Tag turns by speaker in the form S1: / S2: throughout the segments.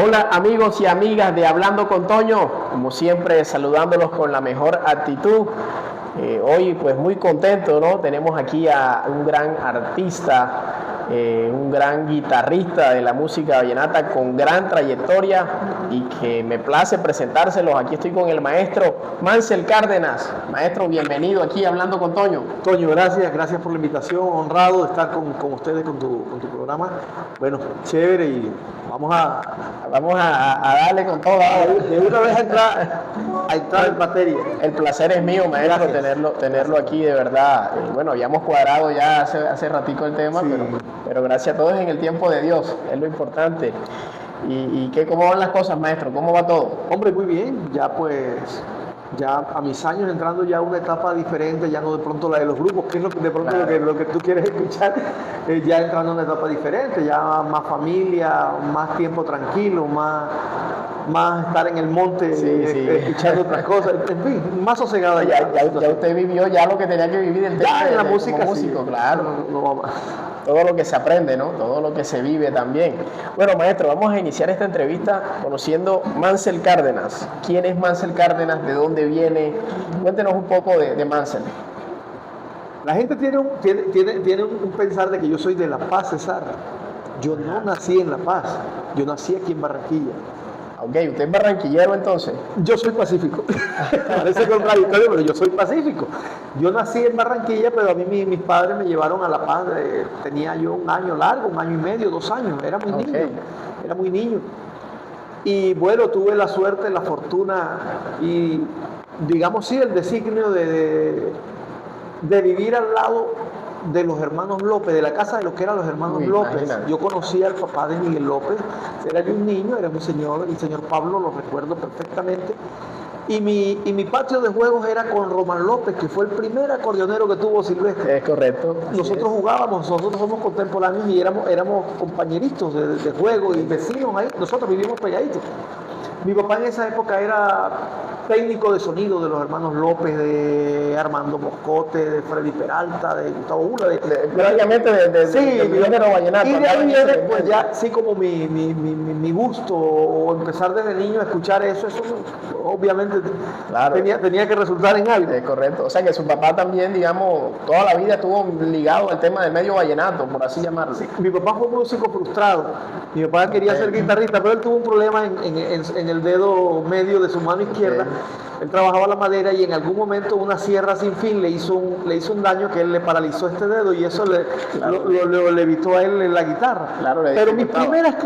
S1: Hola amigos y amigas de Hablando con Toño, como siempre saludándolos con la mejor actitud. Hoy pues muy contento, ¿no? Tenemos aquí a un gran artista, un gran guitarrista de la música vallenata con gran trayectoria y que me place presentárselos. Aquí estoy con el maestro Mansell Cárdenas. Maestro, bienvenido aquí Hablando con Toño.
S2: Toño, gracias por la invitación, honrado de estar con ustedes, con tu programa. Bueno, chévere y vamos a
S1: darle con todo.
S2: De una vez a entrar en materia.
S1: El placer es mío, maestro, tenerlo aquí de verdad. Bueno, habíamos cuadrado ya hace ratico el tema, sí. pero gracias a todos en el tiempo de Dios, es lo importante. ¿Y cómo van las cosas, maestro? ¿Cómo va todo?
S2: Hombre, muy bien, ya a mis años entrando ya a una etapa diferente, ya no de pronto la de los grupos, que es lo que tú quieres escuchar, ya entrando a una etapa diferente, ya más familia, más tiempo tranquilo, más estar en el monte, escuchando otras cosas, en fin, más sosegada
S1: ya usted vivió ya lo que tenía que vivir el
S2: tema en la música,
S1: como músico, claro. Todo lo que se aprende, ¿no? Todo lo que se vive también. Bueno, maestro, vamos a iniciar esta entrevista conociendo Mansell Cárdenas. ¿Quién es Mansell Cárdenas? ¿De dónde viene? Cuéntenos un poco de Mansell.
S2: La gente tiene un pensar de que yo soy de La Paz, César. Yo no nací en La Paz, yo nací aquí en Barranquilla.
S1: Ok, ¿usted es barranquillero entonces?
S2: Yo soy pacífico. Parece contradictorio, pero yo soy pacífico. Yo nací en Barranquilla, pero a mí mis padres me llevaron a La Paz. Tenía yo un año largo, 1 año y medio, 2 años. Era muy niño. Y bueno, tuve la suerte, la fortuna y, digamos, sí, el designio de vivir al lado de los hermanos López, de la casa de los que eran los hermanos López. Imagínate. Yo conocí al papá de Miguel López, era yo un niño, era un señor, el señor Pablo, lo recuerdo perfectamente. Y mi patio de juegos era con Román López, que fue el primer acordeonero que tuvo Silvestre.
S1: Es correcto.
S2: Nosotros jugábamos, nosotros somos contemporáneos y éramos compañeritos de juego y vecinos ahí, nosotros vivimos pegaditos. Mi papá en esa época era técnico de sonido de los hermanos López, de Armando Moscote, de Freddy Peralta, de Gustavo Ura,
S1: prácticamente de género vallenato.
S2: Y de ahí viene, pues ya, sí, como mi gusto, o empezar desde niño a escuchar eso obviamente claro. tenía que resultar en algo.
S1: Es correcto, o sea que su papá también, digamos, toda la vida estuvo ligado al tema del medio vallenato, por así llamarlo.
S2: Sí, mi papá fue un músico frustrado, mi papá quería ser guitarrista, pero él tuvo un problema en el dedo medio de su mano izquierda. Él trabajaba la madera y en algún momento una sierra sin fin le hizo un daño que él le paralizó este dedo y eso le evitó a él la guitarra. Claro, pero mi primera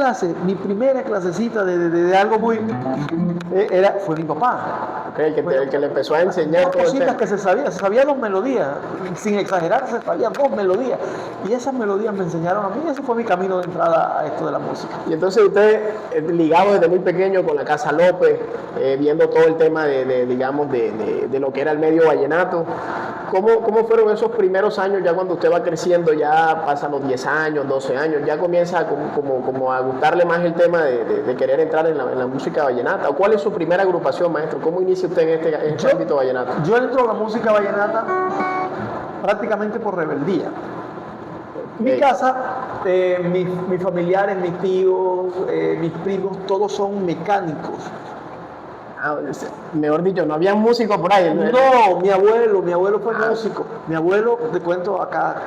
S2: clasecita de algo muy fue mi papá.
S1: Okay, el que le empezó a enseñar todo
S2: cositas que se sabía 2 melodías, sin exagerar, se sabía 2 melodías. Y esas melodías me enseñaron a mí, ese fue mi camino de entrada a esto de la música.
S1: Y entonces usted, ligado desde muy pequeño con la Casa López, viendo todo el tema de lo que era el medio vallenato, ¿cómo fueron esos primeros años ya cuando usted va creciendo, ya pasan los 10 años, 12 años, ya comienza como a gustarle más el tema de querer entrar en la música vallenata? ¿O cuál es su primera agrupación, maestro? ¿Cómo inicia usted en este ámbito vallenato?
S2: Yo entro a la música vallenata prácticamente por rebeldía. Mi casa, mis familiares, mis tíos, mis primos, todos son mecánicos.
S1: Mejor dicho, no había músicos por ahí.
S2: No, mi abuelo fue músico. Mi abuelo, te cuento acá,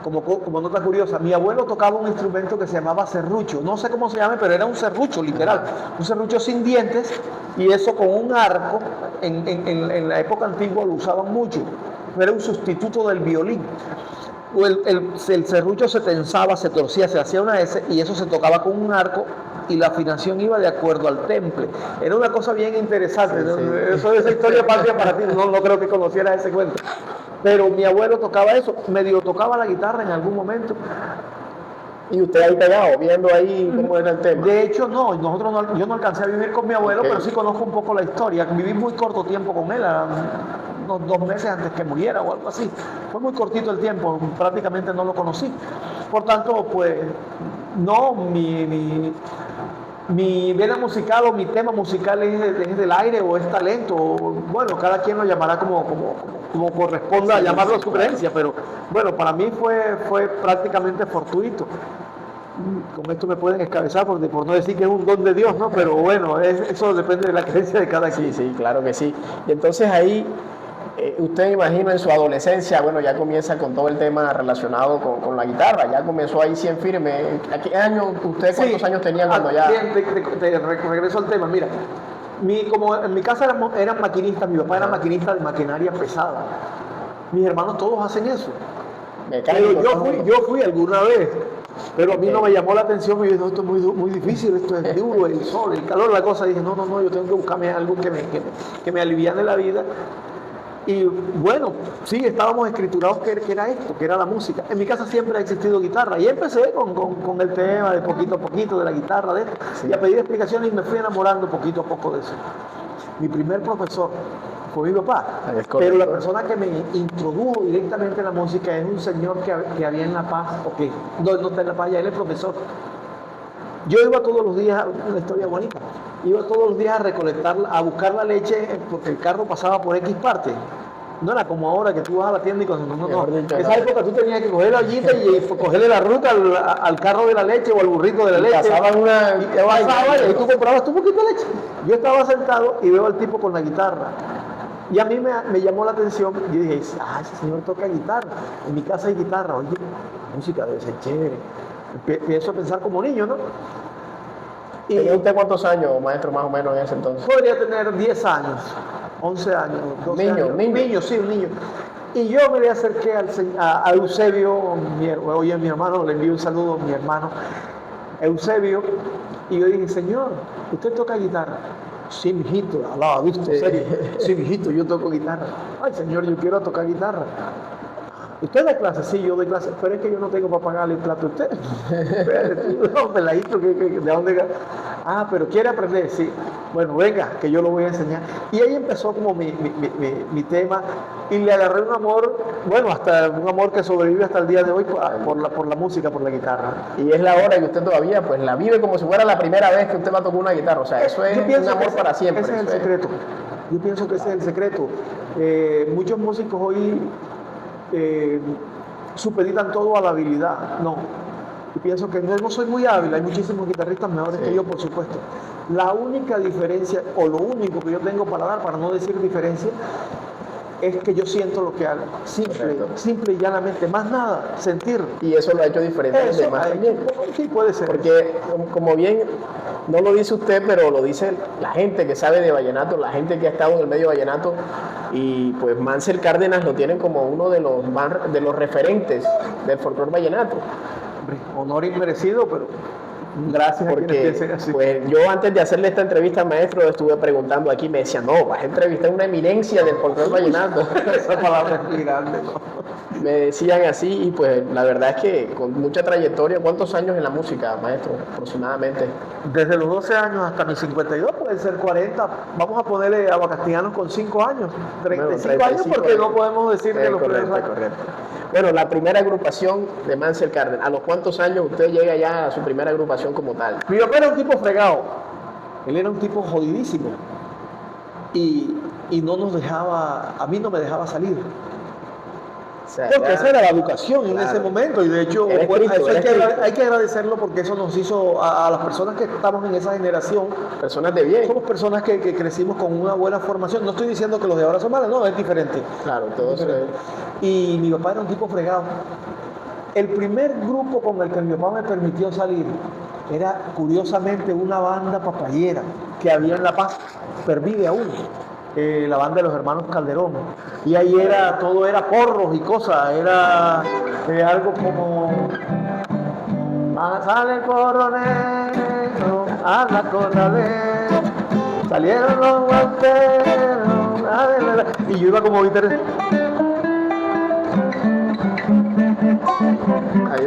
S2: como nota curiosa, mi abuelo tocaba un instrumento que se llamaba serrucho. No sé cómo se llama, pero era un serrucho, literal. Un serrucho sin dientes y eso con un arco. En la época antigua lo usaban mucho. Era un sustituto del violín. El serrucho se tensaba, se torcía, se hacía una S y eso se tocaba con un arco y la afinación iba de acuerdo al temple. Era una cosa bien interesante. Sí. Eso es historia patria para ti, no creo que conocieras ese cuento. Pero mi abuelo tocaba eso, medio tocaba la guitarra en algún momento.
S1: ¿Y usted ahí pegado, viendo ahí cómo era el tema?
S2: De hecho, no, yo no alcancé a vivir con mi abuelo, pero sí conozco un poco la historia. Viví muy corto tiempo con él, unos 2 meses antes que muriera o algo así. Fue muy cortito el tiempo, prácticamente no lo conocí. Por tanto, pues, no, mi vena musical o mi tema musical es del aire o es talento. Bueno, cada quien lo llamará como corresponda a llamarlo a su creencia, pero bueno, para mí fue prácticamente fortuito. con esto me pueden escabezar por no decir que es un don de Dios, ¿no? Pero bueno, eso depende de la creencia de cada quien.
S1: Sí, claro que sí. Y entonces ahí, usted me imagino en su adolescencia, bueno, ya comienza con todo el tema relacionado con la guitarra, ya comenzó ahí 100 firme. ¿A qué año, usted cuántos años tenía cuando ya?
S2: Bien, te regreso al tema, mira. Como en mi casa eran maquinistas, mi papá era maquinista de maquinaria pesada. Mis hermanos todos hacen eso.
S1: Mecánico,
S2: Yo fui alguna vez, pero a mí no me llamó la atención. Me dijo, esto es muy difícil, esto es duro, el sol, el calor, la cosa. Dije, no, yo tengo que buscarme algo que me aliviane la vida. Y bueno, sí, estábamos escriturados que era esto, que era la música. En mi casa siempre ha existido guitarra. Y empecé con el tema de poquito a poquito, de la guitarra, de esto. Sí. Y a pedir explicaciones y me fui enamorando poquito a poco de eso. Mi primer profesor fue mi papá, pero la persona que me introdujo directamente en la música es un señor que había en La Paz, no está en La Paz, ya él es profesor. Yo iba todos los días, una historia bonita, iba todos los días a recolectar, a buscar la leche, porque el carro pasaba por X parte. No era como ahora que tú vas a la tienda y cuando no. En esa época tú tenías que coger la ollita y cogerle la ruta al carro de la leche o al burrito de la leche. Y tú comprabas tu poquito de leche. Yo estaba sentado y veo al tipo con la guitarra. Y a mí me llamó la atención. Yo dije, ese señor toca guitarra. En mi casa hay guitarra. Oye, la música debe ser chévere. Empiezo a pensar como niño, ¿no?
S1: Y ¿tenía usted cuántos años, maestro, más o menos en ese entonces?
S2: Podría tener 10 años, 11 años, 12 años. Niño, sí, un niño. Y yo me le acerqué a Eusebio, mi hermano, le envío un saludo a mi hermano Eusebio, y yo dije, señor, ¿usted toca guitarra? Sí, mijito, alaba, ¿viste? ¿Serio? Sí, mijito, yo toco guitarra. Ay, señor, yo quiero tocar guitarra. ¿Usted da clase? Sí, yo doy clase, pero es que yo no tengo para pagarle el plato a usted. Peladito, ¿de dónde? Ah, pero quiere aprender, sí. Bueno, venga, que yo lo voy a enseñar. Y ahí empezó como mi tema y le agarré un amor, bueno, hasta un amor que sobrevive hasta el día de hoy por la música, por la guitarra.
S1: Y es la hora que usted todavía pues la vive como si fuera la primera vez que usted va a tocar una guitarra. O sea, eso es un amor para siempre.
S2: Ese es el secreto. Yo pienso que ese es el secreto. Muchos músicos hoy supeditan todo a la habilidad. No, yo pienso que no soy muy hábil, hay muchísimos guitarristas mejores que yo, por supuesto. La única diferencia, o lo único que yo tengo para dar, para no decir diferencia, es que yo siento lo que hago, simple y llanamente, más nada, sentir.
S1: Y eso lo ha hecho diferente a los demás también.
S2: Sí, puede ser.
S1: Porque, como bien, no lo dice usted, pero lo dice la gente que sabe de vallenato, la gente que ha estado en el medio vallenato, y pues Mansell Cárdenas lo tienen como uno de los referentes del folclore vallenato.
S2: Honor inmerecido, pero gracias.
S1: Porque pues, yo antes de hacerle esta entrevista al maestro estuve preguntando aquí, me decía, no, vas a entrevistar a una eminencia del folclore vallenato.
S2: Esa palabra es muy grande, ¿no?
S1: Me decían así y pues la verdad es que con mucha trayectoria. ¿Cuántos años en la música, maestro, aproximadamente?
S2: Desde los 12 años hasta mis 52, pueden ser 40. Vamos a ponerle a Castellanos con 5 años, 35 años, porque no podemos decir que los primeros años.
S1: Correcto. Bueno, la primera agrupación de Mansell Cárdenas, ¿a los cuántos años usted llega ya a su primera agrupación como tal?
S2: Mi papá era un tipo fregado, él era un tipo jodidísimo y no nos dejaba, a mí no me dejaba salir. O sea, porque esa era la educación en ese momento y de hecho hay que agradecerlo porque eso nos hizo a las personas que estamos en esa generación,
S1: personas de bien.
S2: Somos personas que crecimos con una buena formación. No estoy diciendo que los de ahora son malos, no, es diferente.
S1: Claro, todo eso es.
S2: Y mi papá era un tipo fregado. El primer grupo con el que mi papá me permitió salir era curiosamente una banda papayera que había en La Paz, pervive aún. La banda de los hermanos Calderón, y ahí todo era porros y cosas, era algo como sale el porro negro a la corralera, salieron los guaperos, y yo iba como guitarrista.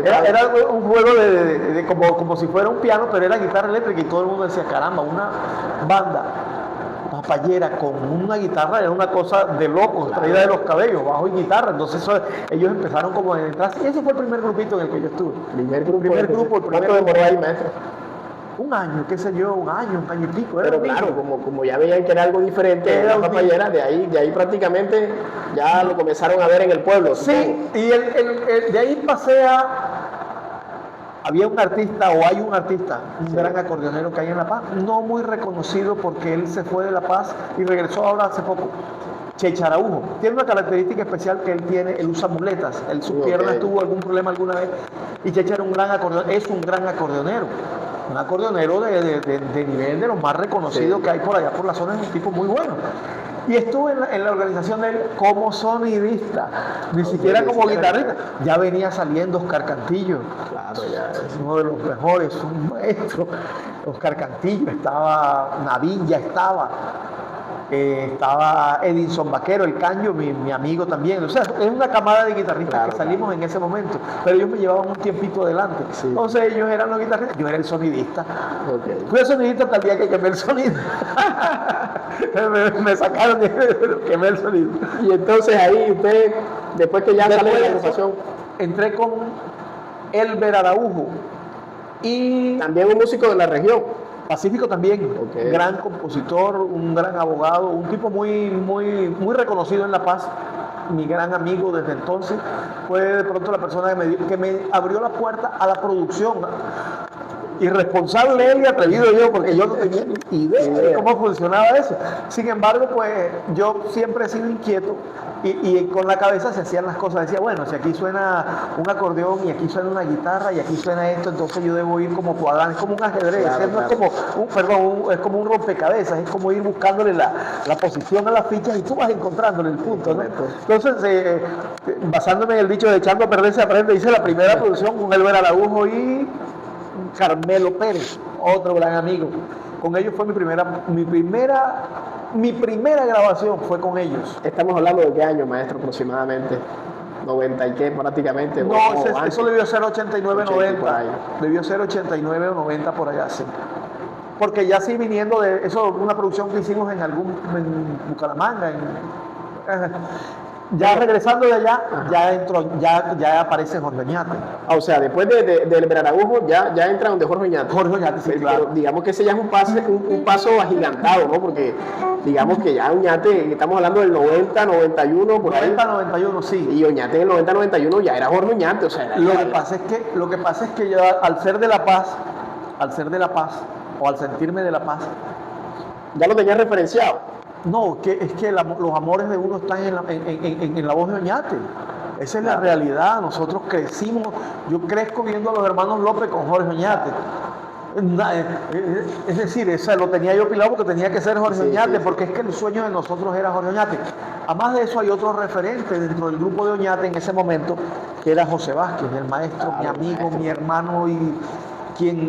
S2: Era un juego de como si fuera un piano, pero era guitarra eléctrica y todo el mundo decía, caramba, una banda papayera con una guitarra era una cosa de locos, traída de los cabellos, bajo y guitarra. Entonces ellos empezaron como a entrar, y ese fue el primer grupito en el que yo estuve.
S1: ¿Cuánto demoró ahí, maestro?
S2: Un año, qué sé yo, un año y pico.
S1: Pero claro, como ya veían que era algo diferente, era papayera, de ahí prácticamente ya lo comenzaron a ver en el pueblo.
S2: Sí, y de ahí pasé había un artista, o hay un artista, un gran acordeonero que hay en La Paz, no muy reconocido porque él se fue de La Paz y regresó ahora hace poco. Checha Araujo. Tiene una característica especial que él usa muletas. Sus piernas tuvo algún problema alguna vez. Y Checha era un gran acordeonero, es un gran acordeonero. Un acordeonero de nivel de los más reconocidos que hay por allá por la zona, es un tipo muy bueno. Y estuve en la organización de él como sonidista, ni siquiera como guitarrista. Ya venía saliendo Oscar Cantillo, claro, ya es uno de los mejores, un maestro. Oscar Cantillo, estaba Navín, ya estaba Edinson Vaquero, el Canyo, mi amigo también. O sea, es una camada de guitarristas que salimos en ese momento, pero ellos me llevaban un tiempito adelante. Sí. Entonces ellos eran los guitarristas, yo era el sonidista. Fui el sonidista hasta el día que quemé el sonido. me sacaron y quemé el sonido.
S1: Y entonces ahí usted, después que ya sale de la agrupación,
S2: entré con Elber Araujo y
S1: también un músico de la región.
S2: Pacífico también, gran compositor, un gran abogado, un tipo muy reconocido en La Paz, mi gran amigo desde entonces. Fue de pronto la persona que me abrió la puerta a la producción. Irresponsable él y atrevido yo, porque yo no tenía ni idea de cómo funcionaba eso. Sin embargo, pues yo siempre he sido inquieto y con la cabeza se hacían las cosas. Decía, bueno, si aquí suena un acordeón y aquí suena una guitarra y aquí suena esto, entonces yo debo ir como cuadrando. Es como un ajedrez, claro, no claro. Es como un rompecabezas, es como ir buscándole la posición a las fichas y tú vas encontrándole el punto, ¿no? Entonces, basándome en el dicho de echando a perder se aprende, hice la primera producción con Elber Araujo y Carmelo Pérez, otro gran amigo. Con ellos fue mi primera grabación fue con ellos.
S1: Estamos hablando de qué año, maestro, aproximadamente. 90 y qué prácticamente.
S2: No, eso debió ser 89, 90. Debió ser 89 o 90 por allá, sí. Porque ya sí viniendo de eso, una producción que hicimos en Bucaramanga, ya regresando de allá, ya aparece Jorge Oñate.
S1: O sea, después de Elber Araujo ya entra donde Jorge Oñate.
S2: Jorge Oñate, sí, claro.
S1: Pero digamos que ese ya es un paso agigantado, ¿no? Porque digamos que ya Oñate, estamos hablando del 90, 91, por 90,
S2: ahí. 91, sí.
S1: Y Oñate en el 90, 91 ya era Jorge Oñate, o sea.
S2: Lo que pasa es que yo al ser de La Paz, o al sentirme de La Paz,
S1: ya lo tenía referenciado.
S2: No, es que los amores de uno están en la voz de Oñate. Esa es la realidad. Nosotros crecimos, yo crezco viendo a los hermanos López con Jorge Oñate. Es decir, eso lo tenía yo pilado porque tenía que ser Jorge Oñate, porque es que el sueño de nosotros era Jorge Oñate. Además de eso hay otro referente dentro del grupo de Oñate en ese momento, que era José Vázquez, el maestro, mi amigo, mi hermano y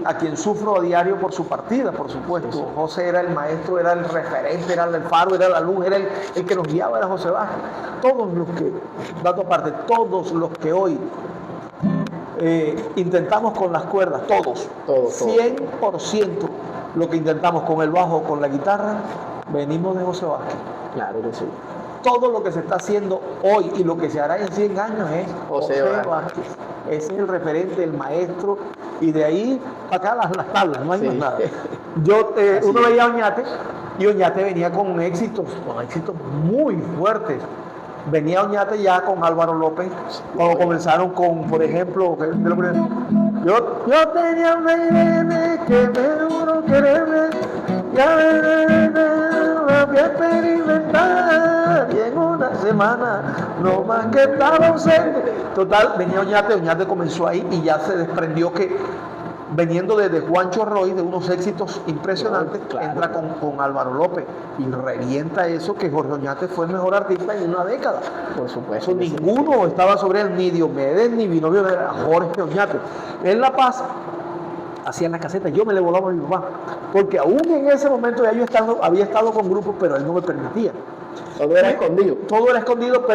S2: a quien sufro a diario por su partida, por supuesto. Sí. José era el maestro, era el referente, era el faro, era la luz, era el que nos guiaba, era José Vázquez. Todos los que hoy intentamos con las cuerdas, todos, 100% lo que intentamos con el bajo, con la guitarra, venimos de José Vázquez.
S1: Claro que sí.
S2: Todo lo que se está haciendo hoy y lo que se hará en 100 años es José Vázquez. Ese es el referente, el maestro, y de ahí para acá las tablas, no hay más nada. Uno veía a Oñate, y Oñate venía con éxitos muy fuertes. Venía Oñate ya con Álvaro López, cuando comenzaron con, por ejemplo, yo tenía una idea que me juro quererme, ya voy a experimentar, y en una semana, no más que estaba ausente. Total, venía Oñate comenzó ahí y ya se desprendió que, veniendo desde Juancho Roy, de unos éxitos impresionantes, entra con Álvaro López y revienta eso, que Jorge Oñate fue el mejor artista en una década.
S1: Por supuesto.
S2: Ninguno estaba sobre él, ni Diomedes, ni Binovio, de Jorge Oñate. En La Paz hacían la caseta, yo me le volaba a mi papá, porque aún en ese momento ya yo había estado con grupos, pero él no me permitía.
S1: Todo era escondido.
S2: Todo era escondido,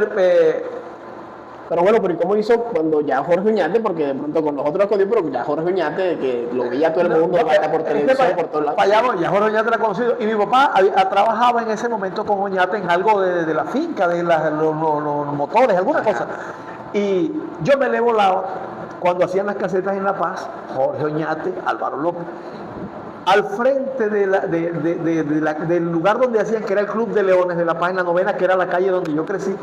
S1: pero bueno, pero ¿y cómo hizo cuando ya Jorge Oñate? Porque de pronto con los otros escondidos, pero ya Jorge Oñate, que lo veía todo el mundo, por televisión, por todos lados.
S2: Ya Jorge Oñate era conocido. Y mi papá trabajaba en ese momento con Oñate en algo de la finca, de los motores, alguna cosa. Y yo me le volaba cuando hacían las casetas en La Paz, Jorge Oñate, Álvaro López. Al frente del lugar donde hacían, que era el Club de Leones de La Paz, en la Novena, que era la calle donde yo crecí,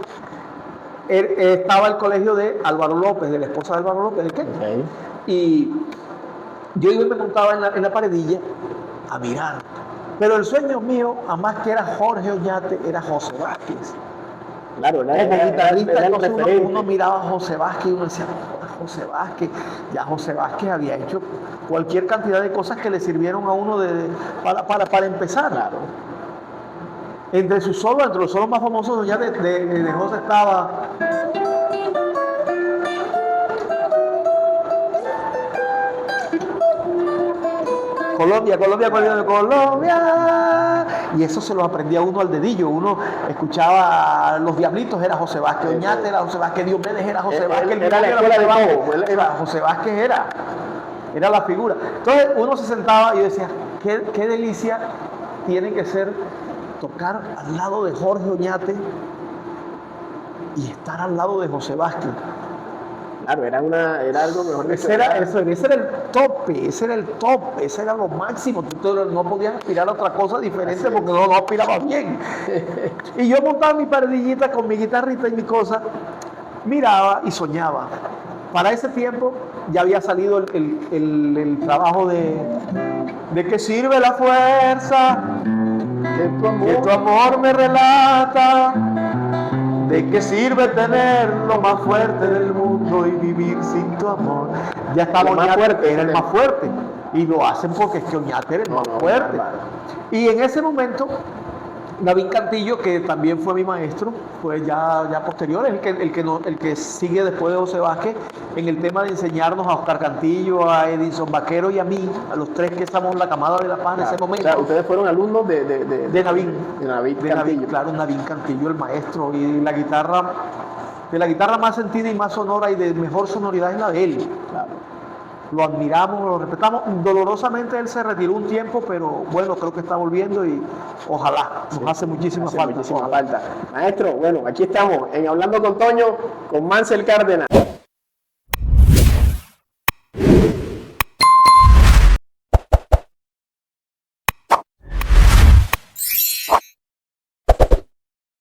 S2: estaba el colegio de Álvaro López, de la esposa de Álvaro López, ¿de qué? Y yo iba y me montaba en la paredilla a mirar. Pero el sueño mío, además que era Jorge Oñate, era José Vázquez.
S1: Claro,
S2: Como guitarrista, entonces uno miraba a José Vázquez y uno decía, José Vázquez, ya José Vázquez había hecho cualquier cantidad de cosas que le sirvieron a uno para empezar.
S1: Claro.
S2: Entre los solos más famosos ya de José estaba Colombia, Colombia, Colombia, Colombia. Y eso se lo aprendía uno al dedillo. Uno escuchaba a Los Diablitos, era José Vázquez, Oñate era José Vázquez, Diomedes era José Vázquez,
S1: era la escuela de todo.
S2: Era José Vázquez, era la figura. Entonces uno se sentaba y yo decía, qué delicia tiene que ser tocar al lado de Jorge Oñate y estar al lado de José Vázquez.
S1: Claro, era algo mejor.
S2: Ese era el tope, ese era lo máximo. Tú no podías aspirar a otra cosa diferente porque no aspirabas bien. Y yo montaba mi paredillita con mi guitarrita y mi cosa, miraba y soñaba. Para ese tiempo ya había salido el trabajo de qué sirve la fuerza, que tu amor me relata. ¿De qué sirve tener lo más fuerte del mundo y vivir sin tu amor? Ya estaba Oñate, era el más fuerte. Y lo hacen porque es que Oñate era el más fuerte. Claro. Y en ese momento, Navín Cantillo, que también fue mi maestro, pues ya posterior, es el que sigue después de José Vázquez en el tema de enseñarnos a Oscar Cantillo, a Edinson Vaquero y a mí, a los tres que estamos en la camada de La Paz en ese momento.
S1: O sea, ustedes fueron alumnos de
S2: Navín.
S1: De Navín Cantillo.
S2: Claro, Navín Cantillo, el maestro, y la guitarra más sentida y más sonora y de mejor sonoridad es la de él. Claro. Lo admiramos, lo respetamos. Dolorosamente él se retiró un tiempo, pero bueno, creo que está volviendo y ojalá, nos hace muchísima falta.
S1: Maestro, bueno, aquí estamos en Hablando con Toño, con Mansell Cárdenas.